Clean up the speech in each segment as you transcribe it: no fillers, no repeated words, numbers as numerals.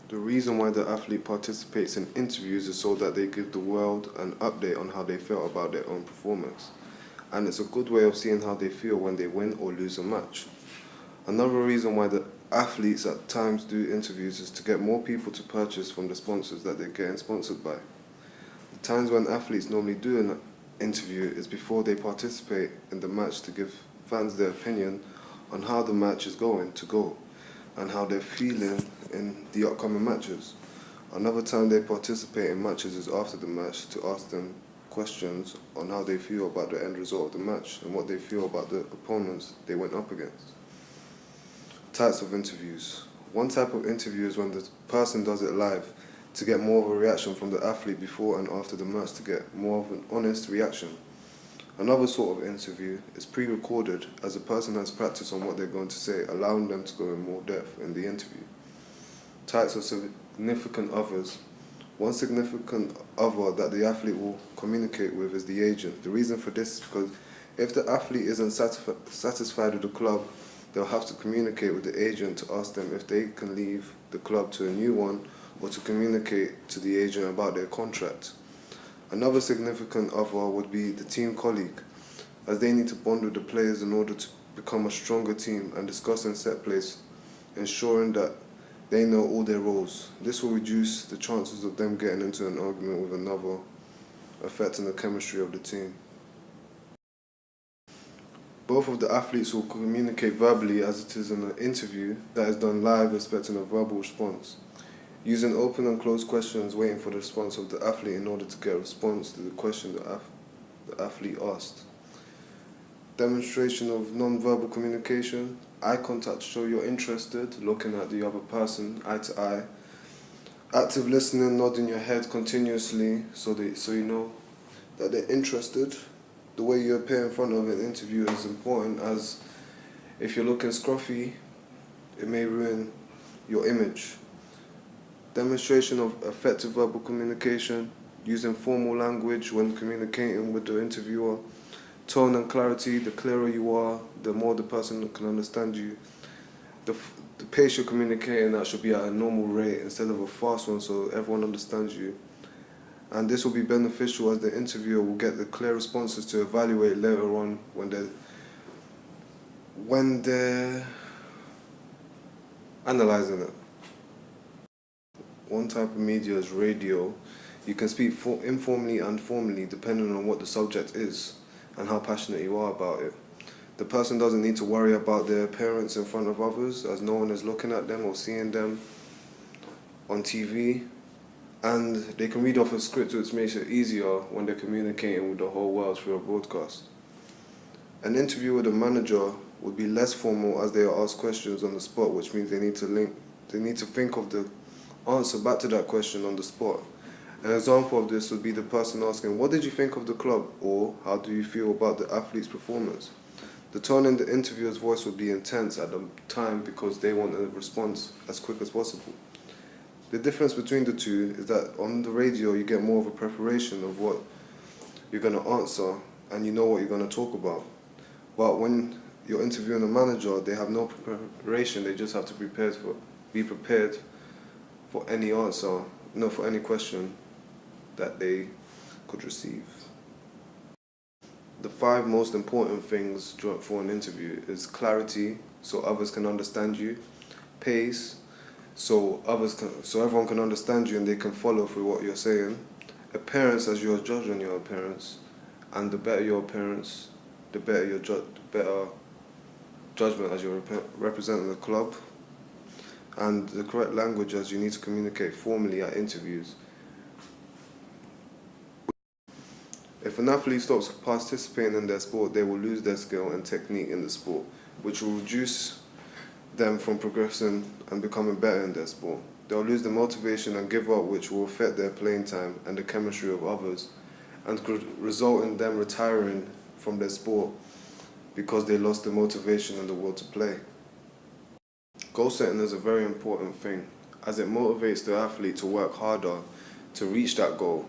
The reason why the athlete participates in interviews is so that they give the world an update on how they felt about their own performance. And it's a good way of seeing how they feel when they win or lose a match. Another reason why the athletes at times do interviews is to get more people to purchase from the sponsors that they're getting sponsored by. The times when athletes normally do an interview is before they participate in the match to give fans their opinion on how the match is going to go and how they're feeling in the upcoming matches. Another time they participate in matches is after the match to ask them questions on how they feel about the end result of the match and what they feel about the opponents they went up against. Types of interviews. One type of interview is when the person does it live to get more of a reaction from the athlete before and after the match to get more of an honest reaction. Another sort of interview is pre-recorded as a person has practiced on what they're going to say, allowing them to go in more depth in the interview. Types of significant others. One significant other that the athlete will communicate with is the agent. The reason for this is because if the athlete isn't satisfied with the club, they'll have to communicate with the agent to ask them if they can leave the club to a new one or to communicate to the agent about their contract. Another significant other would be the team colleague, as they need to bond with the players in order to become a stronger team and discuss in set plays, ensuring that they know all their roles. This will reduce the chances of them getting into an argument with another, affecting the chemistry of the team. Both of the athletes will communicate verbally as it is in an interview that is done live, expecting a verbal response. Using open and closed questions, waiting for the response of the athlete in order to get a response to the question the athlete asked. Demonstration of non-verbal communication. Eye contact to show you're interested, looking at the other person eye to eye. Active listening, nodding your head continuously so you know that they're interested. The way you appear in front of an interview is important, as if you're looking scruffy, it may ruin your image. Demonstration of effective verbal communication, using formal language when communicating with the interviewer. Tone and clarity, the clearer you are, the more the person can understand you. The pace you're communicating at should be at a normal rate instead of a fast one so everyone understands you. And this will be beneficial as the interviewer will get the clear responses to evaluate later on when they're analysing it. One type of media is radio. You can speak informally and formally depending on what the subject is and how passionate you are about it. The person doesn't need to worry about their appearance in front of others, as no one is looking at them or seeing them on TV, and they can read off a script, which makes it easier when they're communicating with the whole world through a broadcast. An interview with a manager would be less formal, as they are asked questions on the spot, which means they need to think of the answer back to that question on the spot. An example of this would be the person asking, "What did you think of the club?" or "How do you feel about the athlete's performance?" The tone in the interviewer's voice would be intense at the time because they want a response as quick as possible. The difference between the two is that on the radio you get more of a preparation of what you're going to answer and you know what you're going to talk about. But when you're interviewing a manager, they have no preparation, they just have to be prepared for any answer, for any question that they could receive. The 5 most important things for an interview is clarity, so others can understand you; pace, so everyone can understand you and they can follow through what you're saying; appearance, as you're judged on your appearance, and the better your appearance, the better judgment as you're representing the club; and the correct language, as you need to communicate formally at interviews. If an athlete stops participating in their sport, they will lose their skill and technique in the sport, which will reduce them from progressing and becoming better in their sport. They'll lose the motivation and give up, which will affect their playing time and the chemistry of others, and could result in them retiring from their sport because they lost the motivation and the will to play. Goal setting is a very important thing, as it motivates the athlete to work harder to reach that goal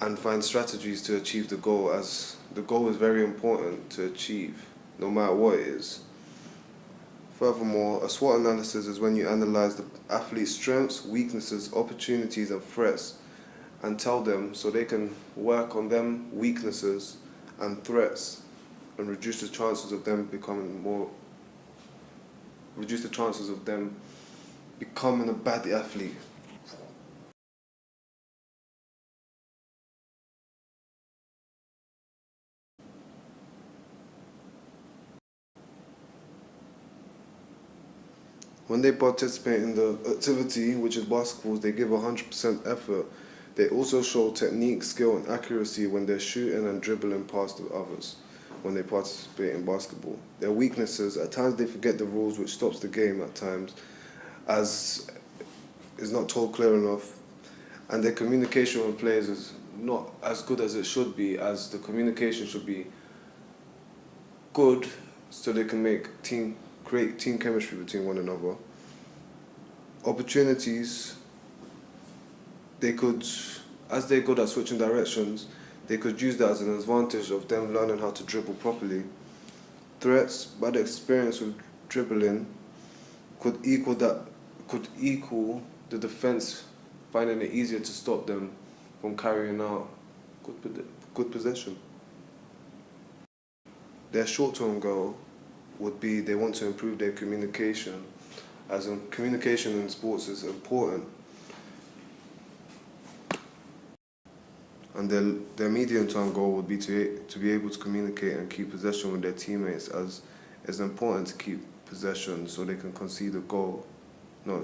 and find strategies to achieve the goal, as the goal is very important to achieve, no matter what it is. Furthermore, a SWOT analysis is when you analyze the athlete's strengths, weaknesses, opportunities, and threats, and tell them so they can work on them weaknesses and threats, and reduce the chances of them becoming a bad athlete. When they participate in the activity, which is basketball, they give 100% effort. They also show technique, skill, and accuracy when they're shooting and dribbling past the others when they participate in basketball. Their weaknesses, at times they forget the rules, which stops the game at times, as is not told clear enough. And their communication with players is not as good as it should be, as the communication should be good so they can create team chemistry between one another. Opportunities, as they're good at switching directions, they could use that as an advantage of them learning how to dribble properly. Threats, bad experience with dribbling, could equal the defense finding it easier to stop them from carrying out good possession. Their short-term goal would be they want to improve their communication, as in communication in sports is important. And their medium-term goal would be to be able to communicate and keep possession with their teammates, as it's important to keep possession so they can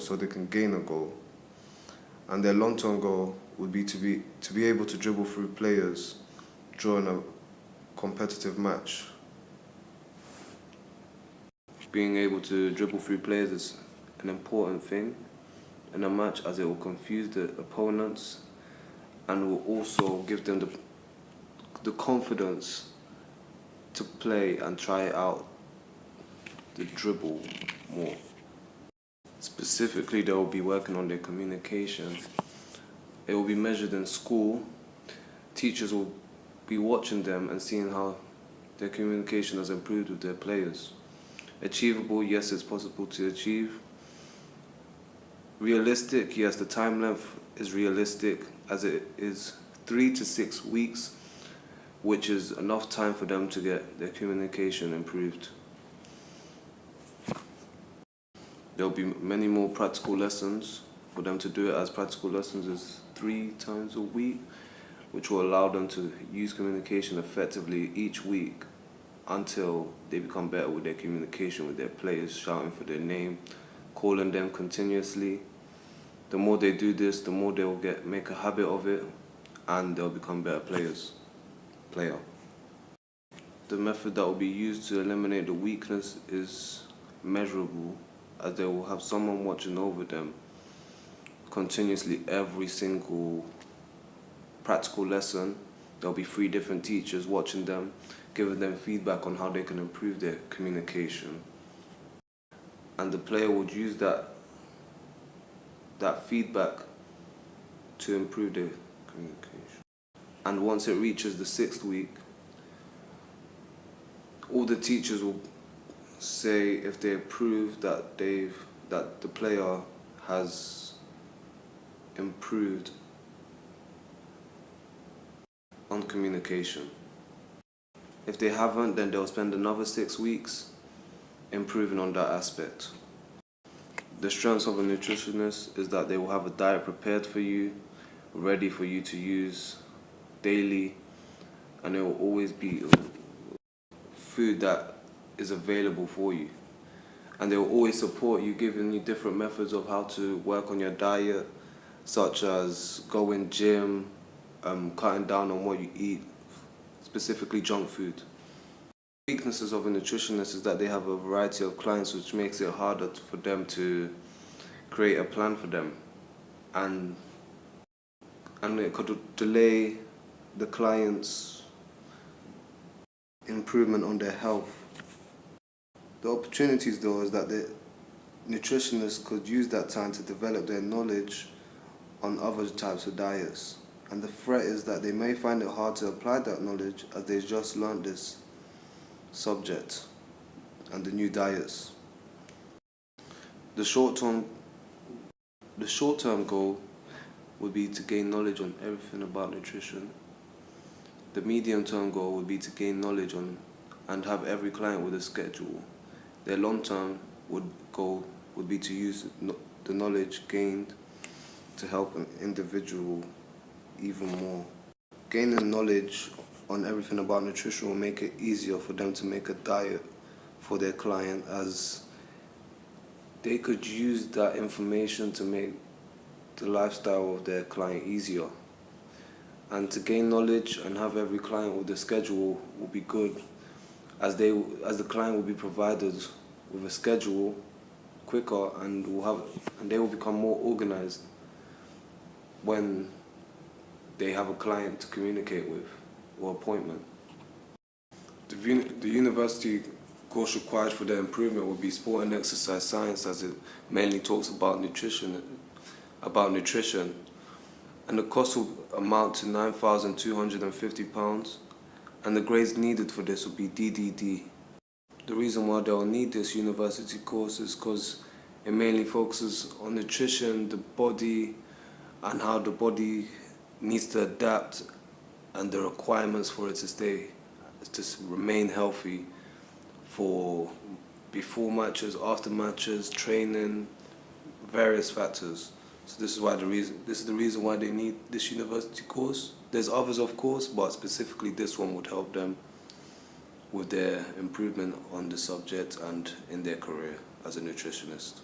so they can gain a goal. And their long-term goal would be to be able to dribble through players during a competitive match. Being able to dribble through players is an important thing in a match, as it will confuse the opponents and will also give them the confidence to play and try out the dribble more. Specifically, they will be working on their communication. It will be measured in school. Teachers will be watching them and seeing how their communication has improved with their players. Achievable, yes, it's possible to achieve. Realistic, yes, the time length is realistic, as it is 3 to 6 weeks, which is enough time for them to get their communication improved. There'll be many more practical lessons for them to do it, as practical lessons is 3 times a week, which will allow them to use communication effectively each week until they become better with their communication with their players, shouting for their name, calling them continuously. The more they do this, the more they will make a habit of it, and they'll become better player. The method that will be used to eliminate the weakness is measurable, as they will have someone watching over them continuously every single practical lesson. There'll be 3 different teachers watching them, giving them feedback on how they can improve their communication. And the player would use that feedback to improve their communication. And once it reaches the 6th week, all the teachers will say if they prove that the player has improved on communication. If they haven't, then they'll spend another 6 weeks improving on that aspect. The strengths of a nutritionist is that they will have a diet prepared for you, ready for you to use daily, and it will always be food that is available for you. And they will always support you, giving you different methods of how to work on your diet, such as going gym, cutting down on what you eat, specifically junk food. Weaknesses of a nutritionist is that they have a variety of clients, which makes it harder for them to create a plan for them, and it could delay the client's improvement on their health. The opportunities, though, is that the nutritionists could use that time to develop their knowledge on other types of diets. And the threat is that they may find it hard to apply that knowledge, as they've just learned this subject and the new diets. The short-term goal would be to gain knowledge on everything about nutrition. The medium-term goal would be to gain knowledge on and have every client with a schedule. Their long-term goal would be to use the knowledge gained to help an individual even more. Gaining knowledge on everything about nutrition will make it easier for them to make a diet for their client, as they could use that information to make the lifestyle of their client easier. And to gain knowledge and have every client with a schedule will be good, as the client will be provided with a schedule quicker, and they will become more organized when they have a client to communicate with or appointment. The university course required for their improvement would be sport and exercise science, as it mainly talks about nutrition, and the cost will amount to £9,250, and the grades needed for this would be DDD. The reason why they'll need this university course is because it mainly focuses on nutrition, the body, and how the body needs to adapt, and the requirements for it to remain healthy for before matches, after matches, training, various factors. So this is the reason why they need this university course. There's others, of course, but specifically this one would help them with their improvement on the subject and in their career as a nutritionist.